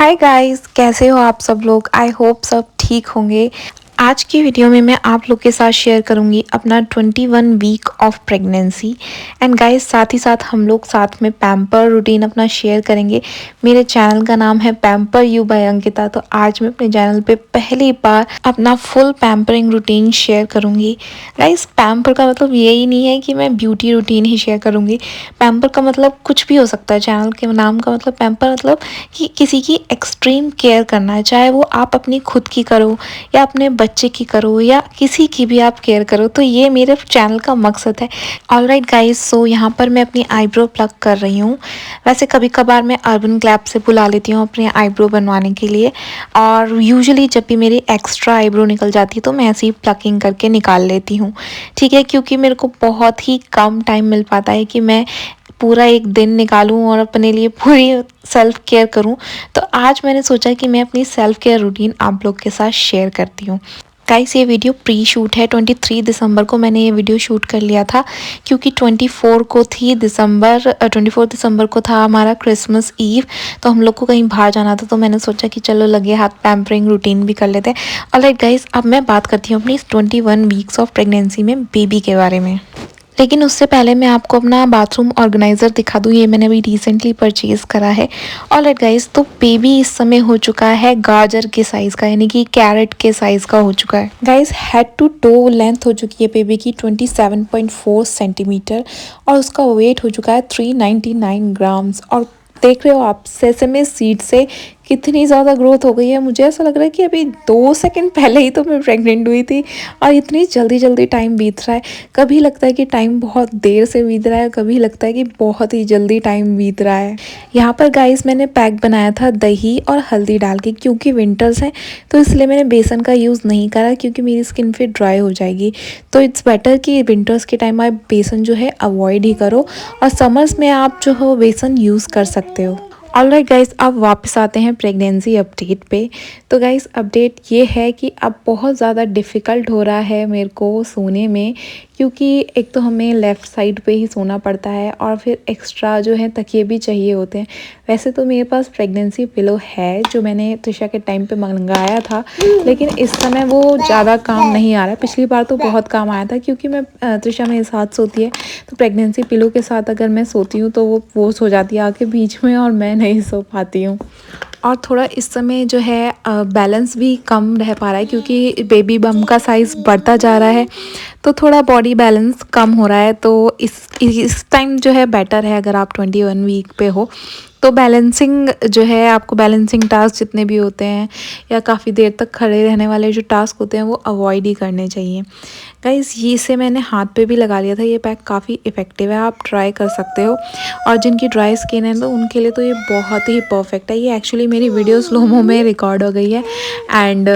Hi guys, कैसे हो आप सब लोग। आई होप सब ठीक होंगे। आज की वीडियो में मैं आप लोग के साथ शेयर करूंगी अपना 21 week of pregnancy and guys साथ ही साथ हम लोग साथ में पैम्पर रूटीन अपना शेयर करेंगे। मेरे चैनल का नाम है पैम्पर यू बाय अंकिता। तो आज मैं अपने चैनल पे पहली बार अपना फुल पैम्परिंग रूटीन शेयर करूंगी। गाइस पैम्पर का मतलब यही नहीं है कि मैं ब्यूटी रूटीन ही शेयर करूंगी। पैम्पर का मतलब कुछ भी हो सकता है। चैनल के नाम का मतलब पैम्पर मतलब कि किसी की एक्सट्रीम केयर करना है, चाहे वो आप अपनी खुद की करो या अपने बच्चे की करो या किसी की भी आप केयर करो। तो ये मेरे चैनल का मकसद है। ऑलराइट गाइस, सो यहाँ पर मैं अपनी आईब्रो प्लग कर रही हूँ। वैसे कभी कभार मैं अर्बन ग्लैप से बुला लेती हूँ अपने आईब्रो बनवाने के लिए, और यूजुअली जब भी मेरी एक्स्ट्रा आईब्रो निकल जाती है तो मैं ऐसे ही प्लकिंग करके निकाल लेती हूँ। ठीक है, क्योंकि मेरे को बहुत ही कम टाइम मिल पाता है कि मैं पूरा एक दिन निकालूं और अपने लिए पूरी सेल्फ केयर करूं। तो आज मैंने सोचा कि मैं अपनी सेल्फ केयर रूटीन आप लोग के साथ शेयर करती हूँ। गाइस ये वीडियो प्री शूट है। 23 दिसंबर को मैंने ये वीडियो शूट कर लिया था, क्योंकि 24 दिसंबर को था हमारा क्रिसमस ईव। तो हम लोग को कहीं बाहर जाना था, तो मैंने सोचा कि चलो लगे हाथ पैम्परिंग रूटीन भी कर लेते हैं। ऑलराइट गाइस, अब मैं बात करती हूँ अपनी 21 वीक्स ऑफ प्रेगनेंसी में बेबी के बारे में। लेकिन उससे पहले मैं आपको अपना बाथरूम ऑर्गेनाइज़र दिखा दूँ। ये मैंने अभी रिसेंटली परचेज़ करा है। ऑलराइट गाइस, तो बेबी इस समय हो चुका है गाजर के साइज़ का, यानी कि कैरेट के साइज़ का हो चुका है। Guys head to toe length हो चुकी है बेबी की 27.4 सेंटीमीटर, और उसका वेट हो चुका है 399 ग्राम्स। और देख रहे हो आप सेसमे सीड से कितनी ज़्यादा ग्रोथ हो गई है। मुझे ऐसा लग रहा है कि अभी 2 सेकंड पहले ही तो मैं प्रेग्नेंट हुई थी, और इतनी जल्दी जल्दी टाइम बीत रहा है। कभी लगता है कि टाइम बहुत देर से बीत रहा है, कभी लगता है कि बहुत ही जल्दी टाइम बीत रहा है। यहाँ पर गाइस मैंने पैक बनाया था दही और हल्दी डाल के, क्योंकि विंटर्स हैं तो इसलिए मैंने बेसन का यूज़ नहीं करा, क्योंकि मेरी स्किन फिर ड्राई हो जाएगी। तो इट्स बेटर कि विंटर्स के टाइम आप बेसन जो है अवॉइड ही करो, और समर्स में आप जो हो बेसन यूज़ कर सकते हो। ऑलराइट गाइस, अब वापस आते हैं प्रेगनेंसी अपडेट पे। तो गाइस अपडेट ये है कि अब बहुत ज़्यादा डिफ़िकल्ट हो रहा है मेरे को सोने में, क्योंकि एक तो हमें लेफ़्ट साइड पे ही सोना पड़ता है, और फिर एक्स्ट्रा जो है तकिए भी चाहिए होते हैं। वैसे तो मेरे पास प्रेगनेंसी पिलो है जो मैंने त्रिशा के टाइम पे मंगाया था, लेकिन इस समय वो ज़्यादा काम नहीं आ रहा है। पिछली बार तो बहुत काम आया था, क्योंकि मैं त्रिशा मेरे साथ सोती है, तो प्रेगनेंसी पिलो के साथ अगर मैं सोती हूँ तो वो सो जाती है आके बीच में, और मैं नहीं सो पाती हूँ। और थोड़ा इस समय जो है बैलेंस भी कम रह पा रहा है, क्योंकि बेबी बम का साइज़ बढ़ता जा रहा है, तो थोड़ा बॉडी बैलेंस कम हो रहा है। तो इस टाइम जो है बेटर है अगर आप 21 वीक पे हो, तो बैलेंसिंग जो है, आपको बैलेंसिंग टास्क जितने भी होते हैं या काफ़ी देर तक खड़े रहने वाले जो टास्क होते हैं वो अवॉइड ही करने चाहिए। गाइस ये इसे मैंने हाथ पे भी लगा लिया था। ये पैक काफ़ी इफ़ेक्टिव है, आप ट्राई कर सकते हो। और जिनकी ड्राई स्किन है तो उनके लिए तो ये बहुत ही परफेक्ट है। ये एक्चुअली मेरी वीडियो स्लोमो में रिकॉर्ड हो गई है, एंड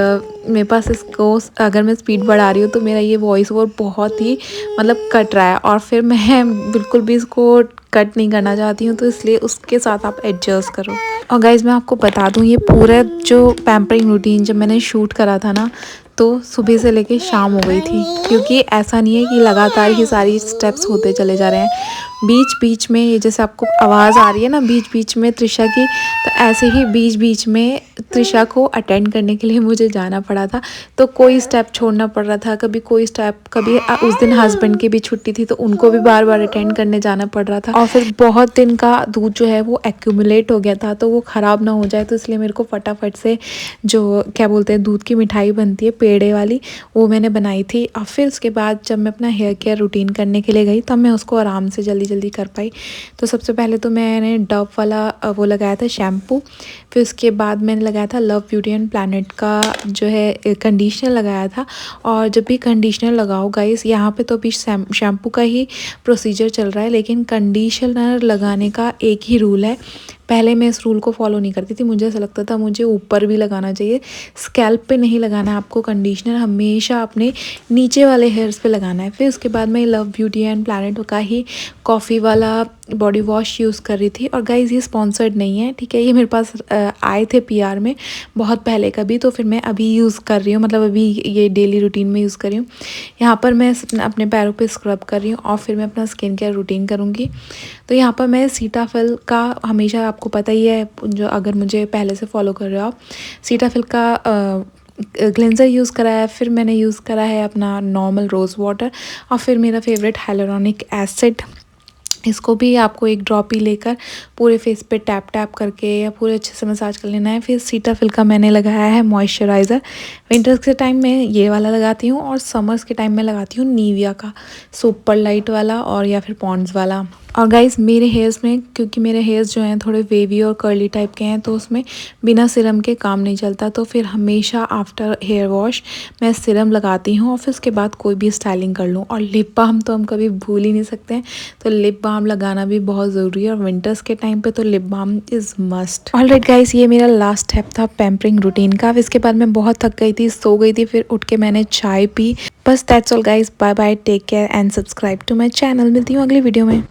मेरे पास इसको अगर मैं स्पीड बढ़ा रही हूँ तो मेरा ये वॉइस ओवर बहुत ही मतलब कट रहा है, और फिर मैं बिल्कुल भी इसको कट नहीं करना चाहती हूँ, तो इसलिए उसके साथ आप एडजस्ट करो। और गाइज़ मैं आपको बता दूँ, ये पूरा जो पैम्परिंग रूटीन जब मैंने शूट करा था ना, तो सुबह से लेके शाम हो गई थी, क्योंकि ऐसा नहीं है कि लगातार ही सारी स्टेप्स होते चले जा रहे हैं। बीच बीच में ये जैसे आपको आवाज़ आ रही है ना बीच बीच में त्रिशा की, तो ऐसे ही बीच बीच में त्रिशा को अटेंड करने के लिए मुझे जाना पड़ा था। तो कोई स्टेप छोड़ना पड़ रहा था, कभी कोई स्टेप, कभी उस दिन हस्बैंड की भी छुट्टी थी तो उनको भी बार बार अटेंड करने जाना पड़ रहा था। और फिर बहुत दिन का दूध जो है वो एक्यूमुलेट हो गया था, तो वो ख़राब ना हो जाए, तो इसलिए मेरे को फटाफट से जो क्या बोलते हैं दूध की मिठाई बनती है पेड़े वाली, वो मैंने बनाई थी। और फिर उसके बाद जब मैं अपना हेयर केयर रूटीन करने के लिए गई तब मैं उसको आराम से जल्दी जल्दी कर पाई। तो सबसे पहले तो मैंने डव वाला वो लगाया था शैम्पू, फिर उसके बाद मैंने लगाया था लव ब्यूटी एंड प्लानट का जो है कंडीशनर लगाया था। और जब भी कंडीशनर लगाओ गाइस, यहाँ पे तो अभी शैम्पू का ही प्रोसीजर चल रहा है, लेकिन कंडीशनर लगाने का एक ही रूल है। पहले मैं इस रूल को फॉलो नहीं करती थी, मुझे ऐसा लगता था मुझे ऊपर भी लगाना चाहिए, स्कैल्प पे नहीं लगाना है आपको कंडीशनर, हमेशा अपने नीचे वाले हेयर्स पे लगाना है। फिर उसके बाद मैं लव ब्यूटी एंड प्लानट का ही कॉफ़ी वाला बॉडी वॉश यूज़ कर रही थी। और गाइज़ ये स्पॉन्सर्ड नहीं है, ठीक है, ये मेरे पास आए थे पीआर में बहुत पहले कभी, तो फिर मैं अभी यूज़ कर रही हूँ, मतलब अभी ये डेली रूटीन में यूज़ कर रही हूँ। यहाँ पर मैं अपने पैरों पे स्क्रब कर रही हूँ और फिर मैं अपना स्किन केयर रूटीन करूँगी। तो यहाँ पर मैं सीटाफिल का, हमेशा आपको पता ही है जो अगर मुझे पहले से फॉलो कर रहे हो आप, सीटाफिल का क्लेंज़र यूज़ करा है, फिर मैंने यूज़ करा है अपना नॉर्मल रोज़ वाटर, और फिर मेरा फेवरेट हाइलुरोनिक एसिड। इसको भी आपको एक ड्रॉप ही लेकर पूरे फेस पे टैप टैप करके या पूरे अच्छे से मसाज कर लेना है। फिर सीटाफिल का मैंने लगाया है मॉइस्चराइज़र। विंटर्स के टाइम में ये वाला लगाती हूँ और समर्स के टाइम में लगाती हूँ निविया का सुपर लाइट वाला और या फिर पॉन्ड्स वाला। और गाइज़ मेरे हेयर्स में, क्योंकि मेरे हेयर्स जो हैं थोड़े वेवी और कर्ली टाइप के हैं, तो उसमें बिना सीरम के काम नहीं चलता, तो फिर हमेशा आफ्टर हेयर वॉश मैं सीरम लगाती हूँ और फिर उसके बाद कोई भी स्टाइलिंग कर लूँ। और लिप बाम तो हम कभी भूल ही नहीं सकते हैं, तो लिप बाम लगाना भी बहुत ज़रूरी है, और विंटर्स के टाइम पे तो lip balm is must. Alright guys, ये मेरा लास्ट स्टेप था पैम्परिंग रूटीन का। इसके बाद मैं बहुत थक गई थी, सो गई थी, फिर उठ के मैंने चाय पी। बस that's all guys, bye bye, take care and subscribe to my channel. मिलती हूँ अगली वीडियो में।